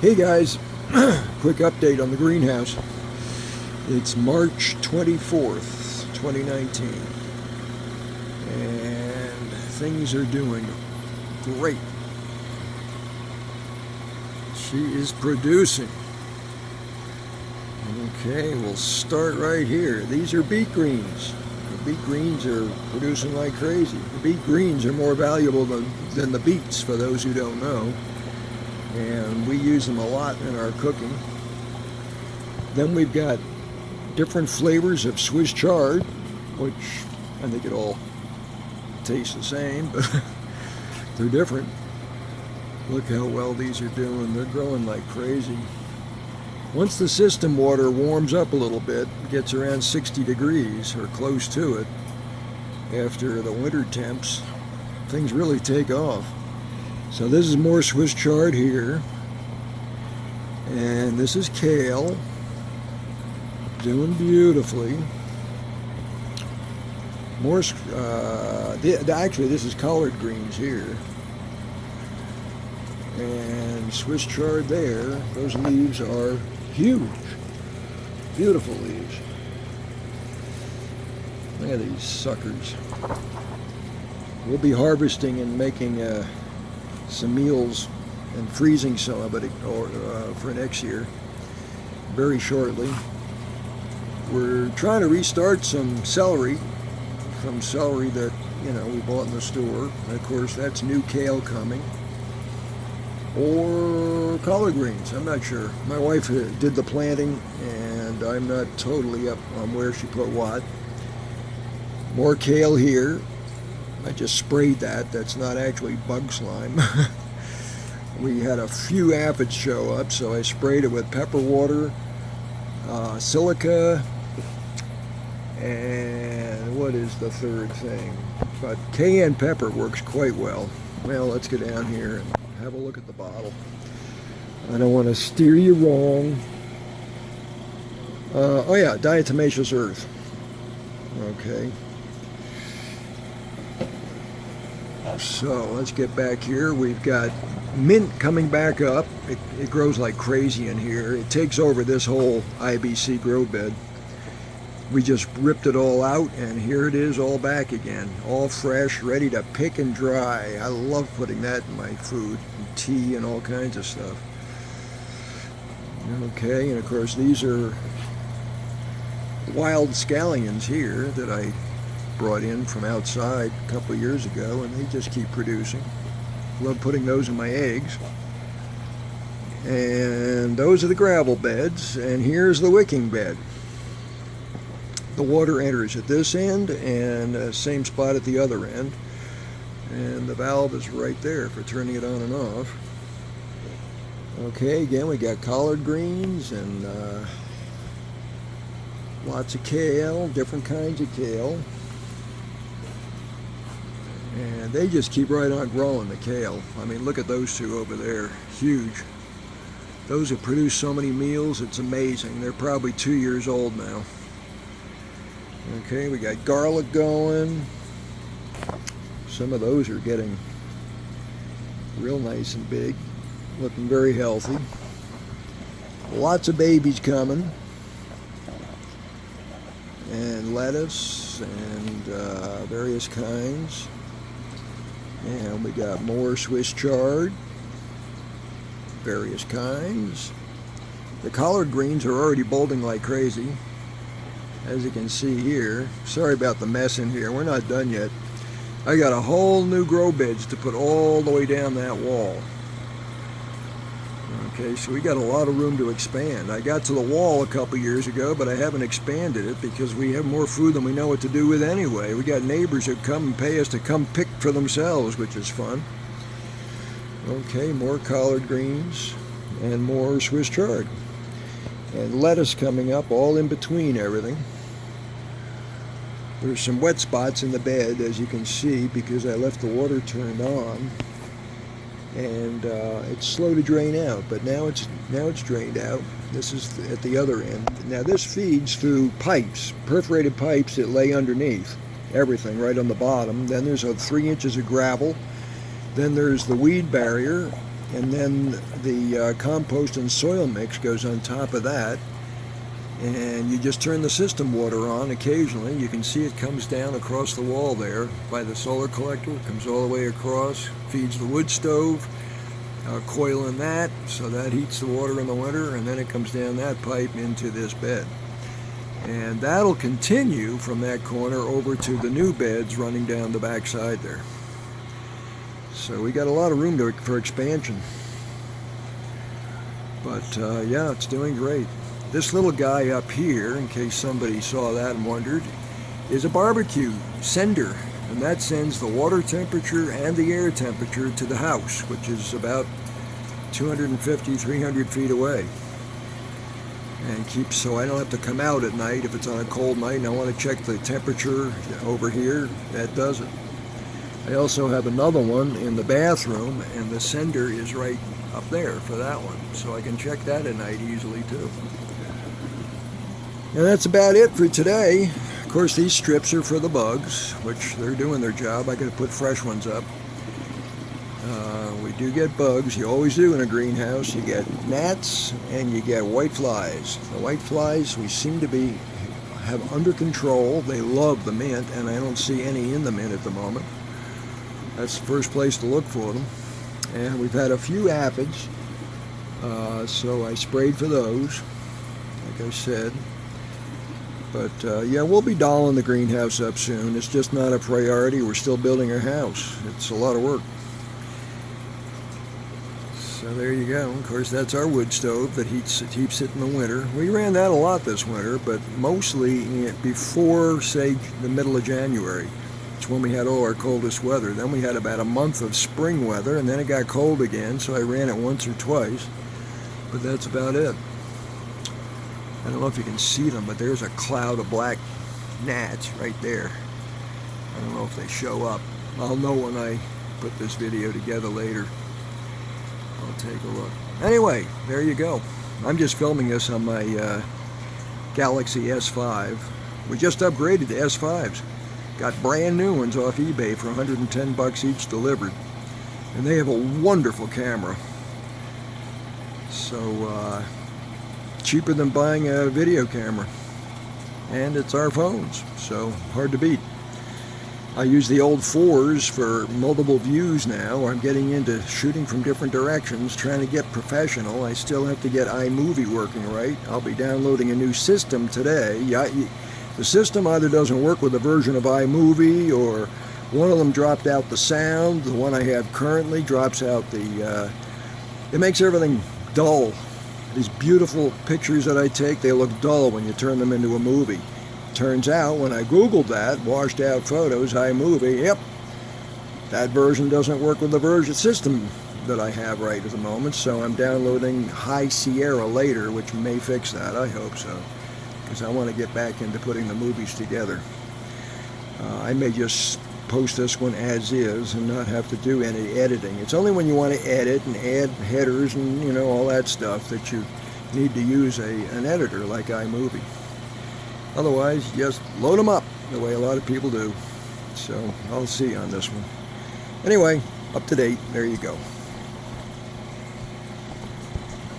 Hey guys, quick update on the greenhouse. It's March 24th, 2019, and things are doing great. She is producing. Okay, we'll start right here. These are beet greens. The beet greens are producing like crazy. The beet greens are more valuable than the beets, for those who don't know. And we use them a lot in our cooking. Then we've got different flavors of Swiss chard, which I think it all tastes the same, but they're different. Look how well these are doing. They're growing like crazy. Once the system water warms up a little bit, gets around 60 degrees or close to it, after the winter temps, things really take off. So this is more Swiss chard here, and this is kale, doing beautifully. More, actually this is collard greens here, and Swiss chard there. Those leaves are huge, beautiful leaves. Look at these suckers. We'll be harvesting and making some meals and freezing some of it for next year very shortly. We're trying to restart some celery from celery that we bought in the store. And of course that's new kale coming, or collard greens. I'm not sure. My wife did the planting and I'm not totally up on where she put what. More kale here. I just sprayed that. That's not actually bug slime. We had a few aphids show up, so I sprayed it with pepper water, silica, and what is the third thing? But cayenne pepper works quite well. Well, let's go down here and have a look at the bottle. I don't want to steer you wrong. Oh yeah, diatomaceous earth. Okay. So let's get back here. We've got mint coming back up. It grows like crazy in here. It takes over this whole IBC grow bed. We just ripped it all out, and here it is all back again, all fresh, ready to pick and dry. I love putting that in my food, and tea and all kinds of stuff. Okay, and of course these are wild scallions here that I brought in from outside a couple of years ago, and they just keep producing. Love putting those in my eggs. And those are the gravel beds, and here's the wicking bed. The water enters at this end and same spot at the other end, and the valve is right there for turning it on and off. Okay, again we got collard greens and lots of kale, different kinds of kale. And they just keep right on growing, the kale. I mean, look at those two over there, huge. Those have produced so many meals, it's amazing. They're probably 2 years old now. Okay, we got garlic going. Some of those are getting real nice and big, looking very healthy. Lots of babies coming. And lettuce and various kinds. And we got more Swiss chard, various kinds. The collard greens are already bulbing like crazy, as you can see here. Sorry about the mess in here, we're not done yet. I got a whole new grow beds to put all the way down that wall. Okay, so we got a lot of room to expand. I got to the wall a couple years ago, but I haven't expanded it because we have more food than we know what to do with anyway. We got neighbors who come and pay us to come pick for themselves, which is fun. Okay, more collard greens and more Swiss chard. And lettuce coming up all in between everything. There's some wet spots in the bed, as you can see, because I left the water turned on. And it's slow to drain out, but now it's drained out. This is at the other end. Now this feeds through pipes, perforated pipes that lay underneath everything right on the bottom. Then there's 3 inches of gravel. Then there's the weed barrier, and then the compost and soil mix goes on top of that, and you just turn the system water on occasionally. You can see it comes down across the wall there by the solar collector. It comes all the way across, feeds the wood stove, coil in that, so that heats the water in the winter, and then it comes down that pipe into this bed. And that'll continue from that corner over to the new beds running down the back side there. So we got a lot of room for expansion. But yeah, it's doing great. This little guy up here, in case somebody saw that and wondered, is a barbecue sender. And that sends the water temperature and the air temperature to the house, which is about 250, 300 feet away. And keeps so I don't have to come out at night if it's on a cold night and I want to check the temperature over here. That does it. I also have another one in the bathroom, and the sender is right up there for that one, so I can check that at night easily too. And that's about it for today. Of course, these strips are for the bugs, which they're doing their job. I got to put fresh ones up. We do get bugs. You always do in a greenhouse. You get gnats and you get white flies. The white flies we seem to have under control. They love the mint, and I don't see any in the mint at the moment. That's the first place to look for them. And we've had a few aphids, so I sprayed for those, like I said. But yeah, we'll be dolling the greenhouse up soon. It's just not a priority. We're still building our house. It's a lot of work. So there you go. Of course, that's our wood stove that keeps it in the winter. We ran that a lot this winter, but mostly before, say, the middle of January. It's when we had all our coldest weather. Then we had about a month of spring weather, and then it got cold again, so I ran it once or twice. But that's about it. I don't know if you can see them, but there's a cloud of black gnats right there. I don't know if they show up. I'll know when I put this video together later. I'll take a look. Anyway, there you go. I'm just filming this on my Galaxy S5. We just upgraded to S5s. Got brand new ones off eBay for 110 bucks each delivered. And they have a wonderful camera. So, cheaper than buying a video camera. And it's our phones, so hard to beat. I use the old 4s for multiple views now. I'm getting into shooting from different directions, trying to get professional. I still have to get iMovie working right. I'll be downloading a new system today. The system either doesn't work with a version of iMovie, or one of them dropped out the sound. The one I have currently drops out the... it makes everything dull. These beautiful pictures that I take, they look dull when you turn them into a movie. Turns out, when I Googled that, washed out photos, iMovie, yep, that version doesn't work with the version system that I have right at the moment, so I'm downloading High Sierra later, which may fix that. I hope so, because I want to get back into putting the movies together. I may just post this one as is and not have to do any editing. It's only when you want to edit and add headers and, you know, all that stuff that you need to use an editor like iMovie. Otherwise, just load them up the way a lot of people do. So I'll see you on this one. Anyway, up to date. There you go.